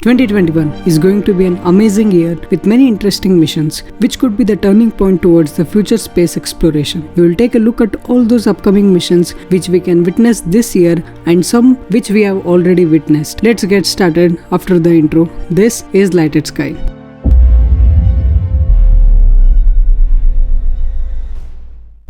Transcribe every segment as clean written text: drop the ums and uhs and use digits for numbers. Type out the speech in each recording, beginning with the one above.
2021 is going to be an amazing year with many interesting missions, which could be the turning point towards the future space exploration. We will take a look at all those upcoming missions which we can witness this year and some which we have already witnessed. Let's get started after the intro. This is Lighted Sky.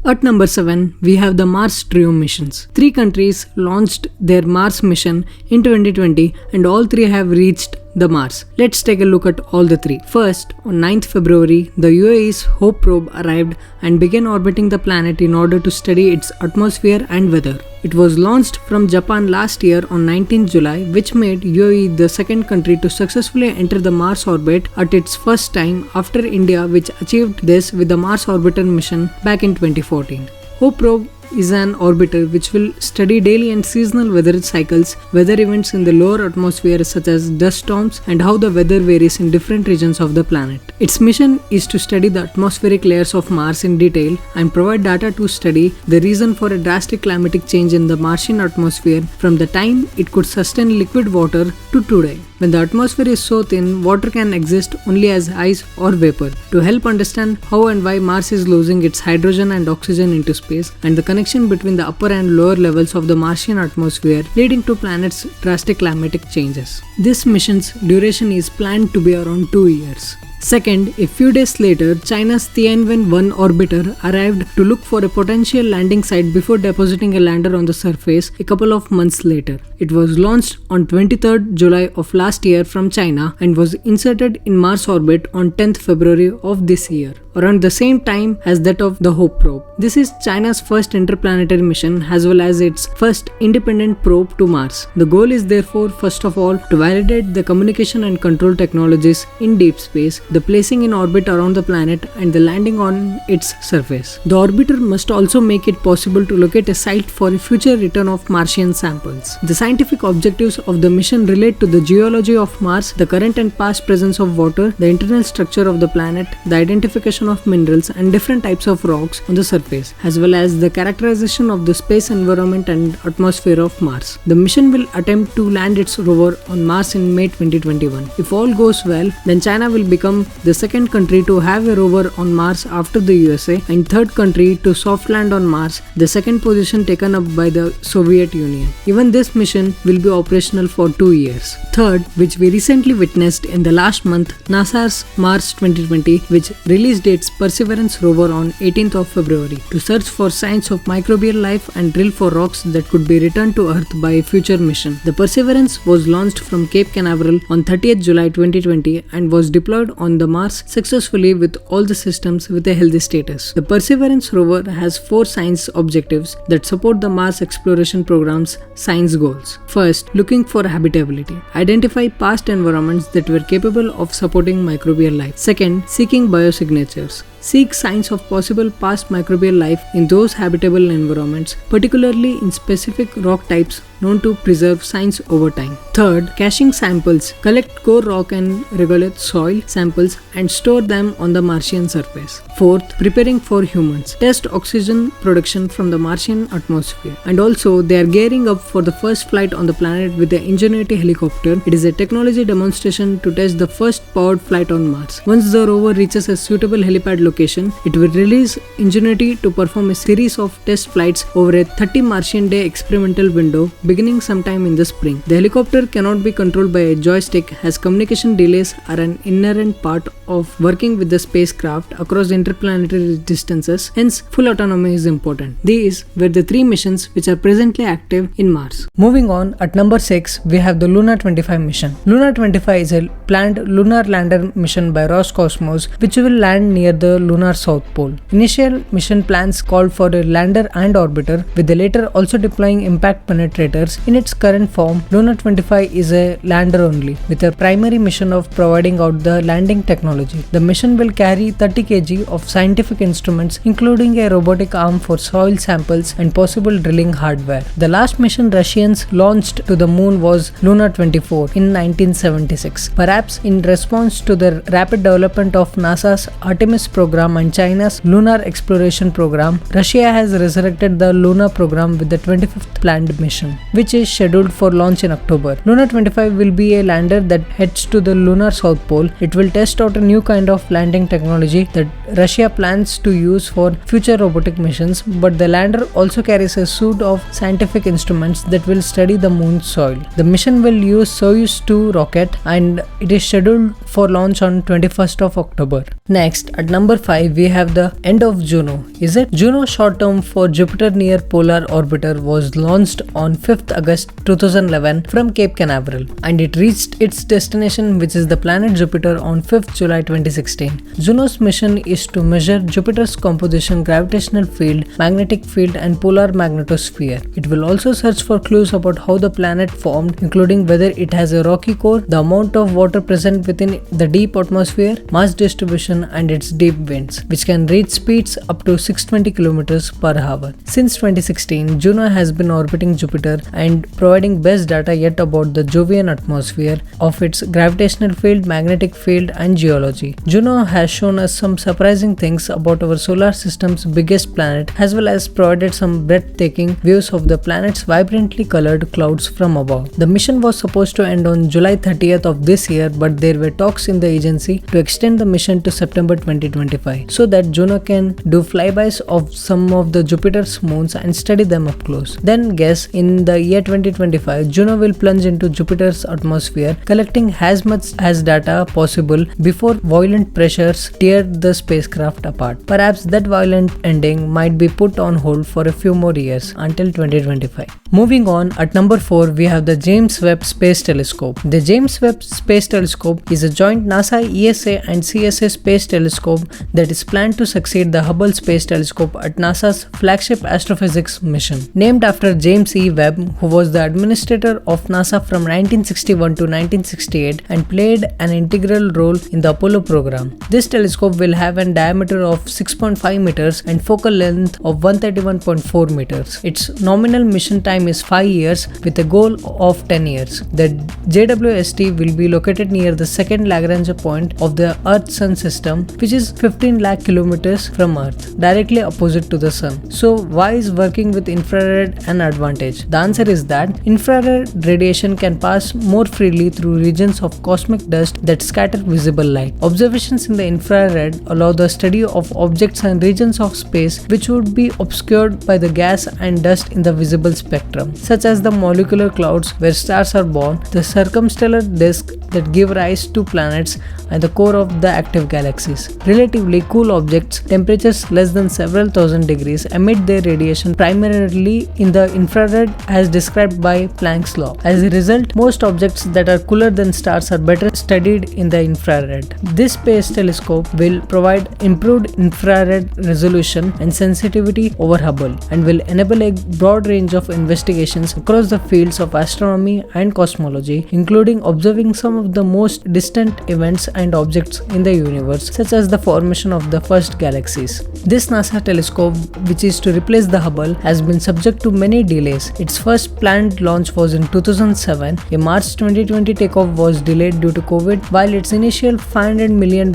At number 7, we have the Mars Trio missions. 3 countries launched their Mars mission in 2020 and all 3 have reached the Mars. Let's take a look at all the 3. First, on 9th February, the UAE's Hope probe arrived and began orbiting the planet in order to study its atmosphere and weather. It was launched from Japan last year on 19th July, which made UAE the second country to successfully enter the Mars orbit at its first time after India, which achieved this with the Mars Orbiter mission back in 2014. Hope probe is an orbiter which will study daily and seasonal weather cycles, weather events in the lower atmosphere such as dust storms, and how the weather varies in different regions of the planet. Its mission is to study the atmospheric layers of Mars in detail and provide data to study the reason for a drastic climatic change in the Martian atmosphere from the time it could sustain liquid water to today, when the atmosphere is so thin water can exist only as ice or vapor. To help understand how and why Mars is losing its hydrogen and oxygen into space, and the connection between the upper and lower levels of the Martian atmosphere leading to planet's drastic climatic changes. This mission's duration is planned to be around 2 years. Second, a few days later, China's Tianwen-1 orbiter arrived to look for a potential landing site before depositing a lander on the surface a couple of months later. It was launched on 23rd July of last year from China and was inserted in Mars orbit on 10th February of this year, around the same time as that of the Hope probe. This is China's first interplanetary mission as well as its first independent probe to Mars. The goal is therefore, first of all, to validate the communication and control technologies in deep space, the placing in orbit around the planet, and the landing on its surface. The orbiter must also make it possible to locate a site for a future return of Martian samples. The scientific objectives of the mission relate to the geology of Mars, the current and past presence of water, the internal structure of the planet, the identification of minerals and different types of rocks on the surface, as well as the characterization of the space environment and atmosphere of Mars. The mission will attempt to land its rover on Mars in May 2021. If all goes well, then China will become the second country to have a rover on Mars after the USA and third country to soft land on Mars, the second position taken up by the Soviet Union. Even this mission will be operational for 2 years. Third, which we recently witnessed in the last month, NASA's Mars 2020, which released its Perseverance rover on 18th of February to search for signs of microbial life and drill for rocks that could be returned to Earth by a future mission. The Perseverance was launched from Cape Canaveral on 30th July 2020 and was deployed on the Mars successfully with all the systems with a healthy status. The Perseverance rover has 4 science objectives that support the Mars exploration program's science goals. First, looking for habitability. Identify past environments that were capable of supporting microbial life. Second, seeking biosignatures. Seek signs of possible past microbial life in those habitable environments, particularly in specific rock types known to preserve signs over time. Third, caching samples. Collect core rock and regolith soil samples and store them on the Martian surface. Fourth, preparing for humans. Test oxygen production from the Martian atmosphere. And also, they are gearing up for the first flight on the planet with the Ingenuity helicopter. It is a technology demonstration to test the first powered flight on Mars. Once the rover reaches a suitable helipad location, it will release Ingenuity to perform a series of test flights over a 30 Martian day experimental window beginning sometime in the spring. The helicopter cannot be controlled by a joystick as communication delays are an inherent part of working with the spacecraft across interplanetary distances, hence full autonomy is important. These were the 3 missions which are presently active in Mars. Moving on, at number 6, we have the Luna 25 mission. Luna 25 is a planned lunar lander mission by Roscosmos which will land near the lunar south pole. Initial mission plans called for a lander and orbiter, with the latter also deploying impact penetrators. In its current form, Luna 25 is a lander only, with a primary mission of providing out the landing technology. technology. The mission will carry 30 kg of scientific instruments, including a robotic arm for soil samples and possible drilling hardware. The last mission Russians launched to the moon was Luna 24 in 1976. Perhaps in response to the rapid development of NASA's Artemis program and China's lunar exploration program, Russia has resurrected the Luna program with the 25th planned mission, which is scheduled for launch in October. Luna 25 will be a lander that heads to the lunar south pole. It will test out a new kind of landing technology that Russia plans to use for future robotic missions, but the lander also carries a suite of scientific instruments that will study the moon's soil. The mission will use Soyuz 2 rocket and it is scheduled for launch on 21st of October. Next, at number 5, we have the end of Juno. Is it? Juno, short term for Jupiter Near Polar Orbiter, was launched on 5th August 2011 from Cape Canaveral, and it reached its destination, which is the planet Jupiter, on 5th July 2016. Juno's mission is to measure Jupiter's composition, gravitational field, magnetic field, and polar magnetosphere. It will also search for clues about how the planet formed, including whether it has a rocky core, the amount of water present within the deep atmosphere, mass distribution, and its deep winds, which can reach speeds up to 620 km per hour. Since 2016, Juno has been orbiting Jupiter and providing best data yet about the Jovian atmosphere, of its gravitational field, magnetic field, and geology. Juno has shown us some surprising things about our solar system's biggest planet, as well as provided some breathtaking views of the planet's vibrantly colored clouds from above. The mission was supposed to end on July 30th of this year, but there were talks in the agency to extend the mission to September 2025 so that Juno can do flybys of some of the Jupiter's moons and study them up close. Then guess, in the year 2025, Juno will plunge into Jupiter's atmosphere, collecting as much as data possible before violent pressures tear the spacecraft apart. Perhaps that violent ending might be put on hold for a few more years until 2025. Moving on, at number 4, we have the James Webb Space Telescope. The James Webb Space Telescope is a joint NASA, ESA, and CSA space telescope that is planned to succeed the Hubble Space Telescope at NASA's flagship astrophysics mission. Named after James E. Webb, who was the administrator of NASA from 1961 to 1968 and played an integral role in the Apollo program. This telescope will have a diameter of 6.5 meters and focal length of 131.4 meters. Its nominal mission time is 5 years with a goal of 10 years. The JWST will be located near the second Lagrange point of the Earth-Sun system, which is 15 lakh kilometers from Earth, directly opposite to the Sun. So why is working with infrared an advantage? The answer is that infrared radiation can pass more freely through regions of cosmic dust that scatter visible light. Observations in the infrared allow the study of objects and regions of space which would be obscured by the gas and dust in the visible spectrum, such as the molecular clouds where stars are born, the circumstellar disk that give rise to planets, and the core of the active galaxies. Relatively cool objects, temperatures less than several thousand degrees, emit their radiation primarily in the infrared as described by Planck's law. As a result, most objects that are cooler than stars are better studied in the infrared. This space telescope will provide improved infrared resolution and sensitivity over Hubble and will enable a broad range of investigations across the fields of astronomy and cosmology, including observing some of the most distant events and objects in the universe, such as the formation of the first galaxies. This NASA telescope, which is to replace the Hubble, has been subject to many delays. Its first planned launch was in 2007. A March 2020 takeoff was delayed due to COVID, while its initial $500 million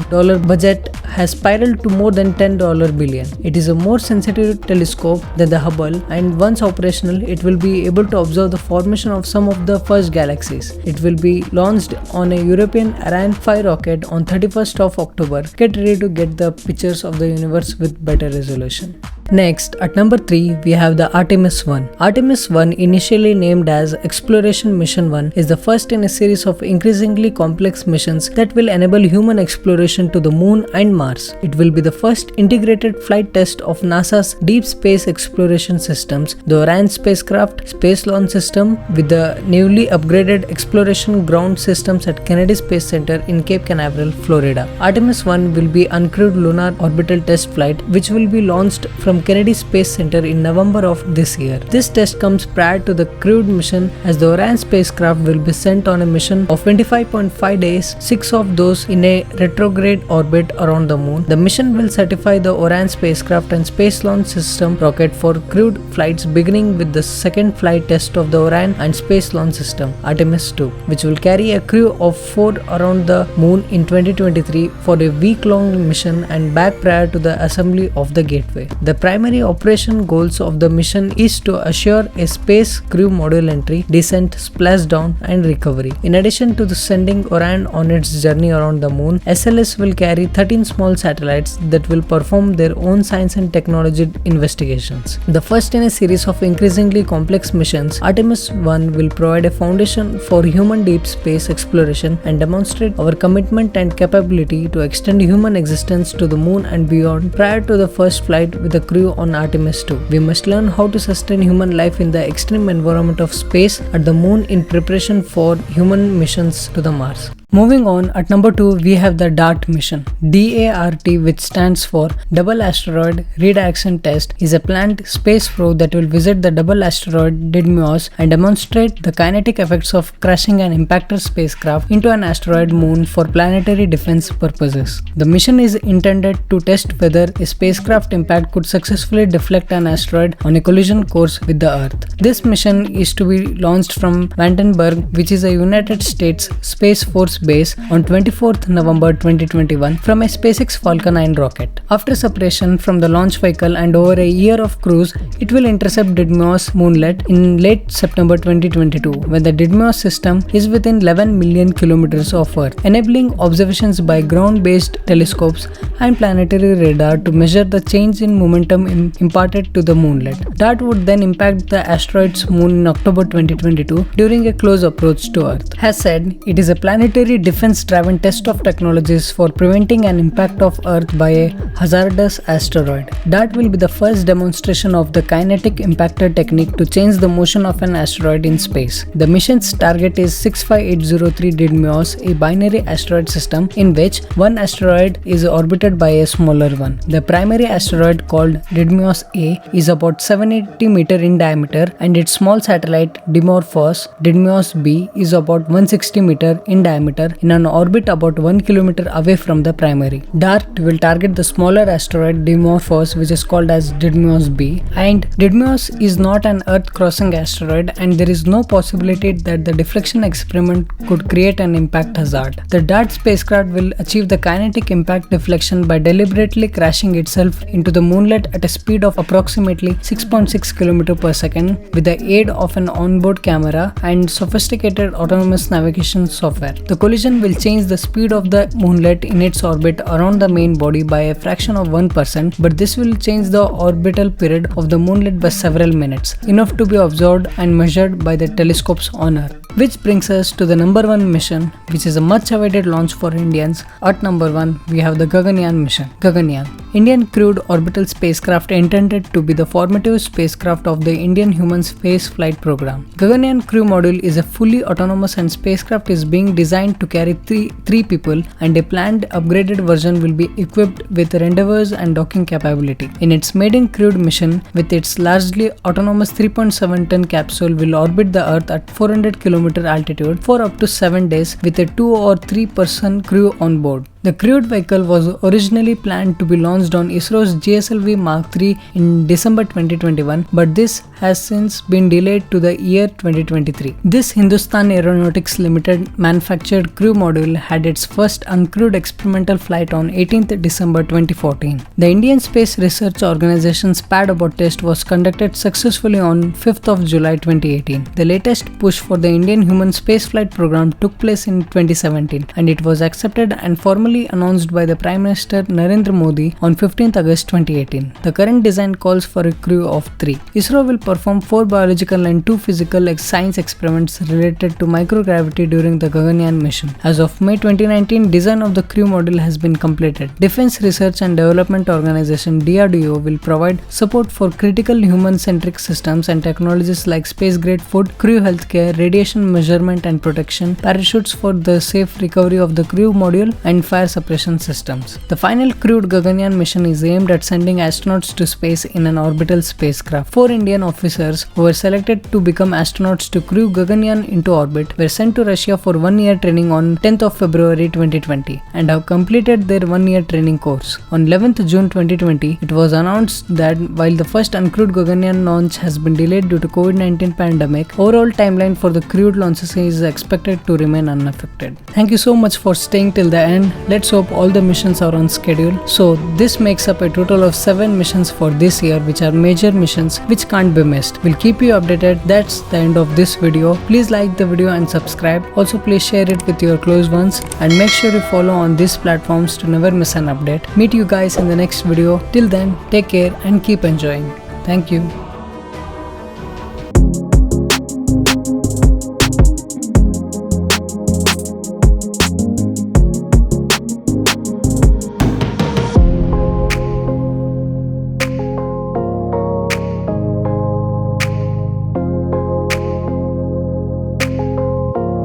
budget has spiraled to more than $10 billion. It is a more sensitive telescope than the Hubble, and once operational, it will be able to observe the formation of some of the first galaxies. It will be launched on a European Ariane 5 rocket on 31st of October. Get ready to get the pictures of the universe with better resolution. Next, at number 3, we have the Artemis 1. Artemis 1, initially named as Exploration Mission 1, is the first in a series of increasingly complex missions that will enable human exploration to the Moon and Mars. It will be the first integrated flight test of NASA's deep space exploration systems, the Orion spacecraft, Space Launch System, with the newly upgraded exploration ground systems at Kennedy Space Center in Cape Canaveral, Florida. Artemis 1 will be uncrewed lunar orbital test flight, which will be launched from from Kennedy Space Center in November of this year. This test comes prior to the crewed mission, as the Orion spacecraft will be sent on a mission of 25.5 days, 6 of those in a retrograde orbit around the moon. The mission will certify the Orion spacecraft and Space Launch System rocket for crewed flights, beginning with the second flight test of the Orion and Space Launch System, Artemis 2, which will carry a crew of 4 around the moon in 2023 for a week-long mission and back prior to the assembly of the Gateway. The primary operation goals of the mission is to assure a space crew module entry, descent, splashdown, and recovery. In addition to the sending Orion on its journey around the moon, SLS will carry 13 small satellites that will perform their own science and technology investigations. The first in a series of increasingly complex missions, Artemis 1 will provide a foundation for human deep space exploration and demonstrate our commitment and capability to extend human existence to the moon and beyond prior to the first flight with the crew on Artemis 2. We must learn how to sustain human life in the extreme environment of space at the moon in preparation for human missions to the Mars. Moving on, at number 2, we have the DART mission. DART, which stands for Double Asteroid Redirection Test, is a planned space probe that will visit the double asteroid Didymos and demonstrate the kinetic effects of crashing an impactor spacecraft into an asteroid moon for planetary defense purposes. The mission is intended to test whether a spacecraft impact could successfully deflect an asteroid on a collision course with the Earth. This mission is to be launched from Vandenberg, which is a United States Space Force base, on 24th November 2021 from a SpaceX Falcon 9 rocket. After separation from the launch vehicle and over a year of cruise, it will intercept Didymos moonlet in late September 2022, when the Didymos system is within 11 million kilometers of Earth, enabling observations by ground-based telescopes and planetary radar to measure the change in momentum imparted to the moonlet. That would then impact the asteroid's moon in October 2022 during a close approach to Earth. As said, it is a planetary defense-driven test of technologies for preventing an impact of Earth by a hazardous asteroid. That will be the first demonstration of the kinetic impactor technique to change the motion of an asteroid in space. The mission's target is 65803 Didymos, a binary asteroid system in which one asteroid is orbited by a smaller one. The primary asteroid, called Didymos A, is about 780 meters in diameter, and its small satellite Dimorphos, Didymos B, is about 160 meters in diameter in an orbit about 1 kilometer away from the primary. DART will target the smaller asteroid Dimorphos, which is called as Didymos B, and Didymos is not an Earth-crossing asteroid, and there is no possibility that the deflection experiment could create an impact hazard. The DART spacecraft will achieve the kinetic impact deflection by deliberately crashing itself into the moonlet at a speed of approximately 6.6 km per second with the aid of an onboard camera and sophisticated autonomous navigation software. The collision will change the speed of the moonlet in its orbit around the main body by a fraction of 1%, but this will change the orbital period of the moonlet by several minutes, enough to be observed and measured by the telescopes on Earth. Which brings us to the number 1 mission, which is a much awaited launch for Indians. At number 1, we have the Gaganyaan mission. Gaganyaan, Indian crewed orbital spacecraft intended to be the formative spacecraft of the Indian human space flight program. Gaganyaan crew module is a fully autonomous, and spacecraft is being designed to carry three people, and a planned upgraded version will be equipped with rendezvous and docking capability. In its maiden crewed mission, with its largely autonomous 3.7-ton capsule, will orbit the Earth at 400 km altitude for up to 7 days with a 2 or 3 person crew on board. The crewed vehicle was originally planned to be launched on ISRO's GSLV Mark III in December 2021, but this has since been delayed to the year 2023. This Hindustan Aeronautics Limited manufactured crew module had its first uncrewed experimental flight on 18th December 2014. The Indian Space Research Organization's pad-abort test was conducted successfully on 5th of July 2018. The latest push for the Indian human spaceflight program took place in 2017, and it was accepted and formally announced by the Prime Minister Narendra Modi on 15th August 2018. The current design calls for a crew of 3. ISRO will perform 4 biological and 2 physical science experiments related to microgravity during the Gaganyaan mission. As of May 2019, design of the crew module has been completed. Defense Research and Development Organization DRDO will provide support for critical human-centric systems and technologies like space-grade food, crew healthcare, radiation measurement and protection, parachutes for the safe recovery of the crew module, and fire fire suppression systems. The final crewed Gaganyaan mission is aimed at sending astronauts to space in an orbital spacecraft. 4 Indian officers who were selected to become astronauts to crew Gaganyaan into orbit were sent to Russia for 1 year training on 10th of February 2020 and have completed their 1 year training course. On 11th June 2020, it was announced that while the first uncrewed Gaganyaan launch has been delayed due to COVID-19 pandemic, overall timeline for the crewed launches is expected to remain unaffected. Thank you so much for staying till the end. Let's hope all the missions are on schedule. So this makes up a total of 7 missions for this year, which are major missions which can't be missed. We'll keep you updated. That's the end of this video. Please like the video and subscribe. Also please share it with your close ones and make sure you follow on these platforms to never miss an update. Meet you guys in the next video. Till then, take care and keep enjoying. Thank you.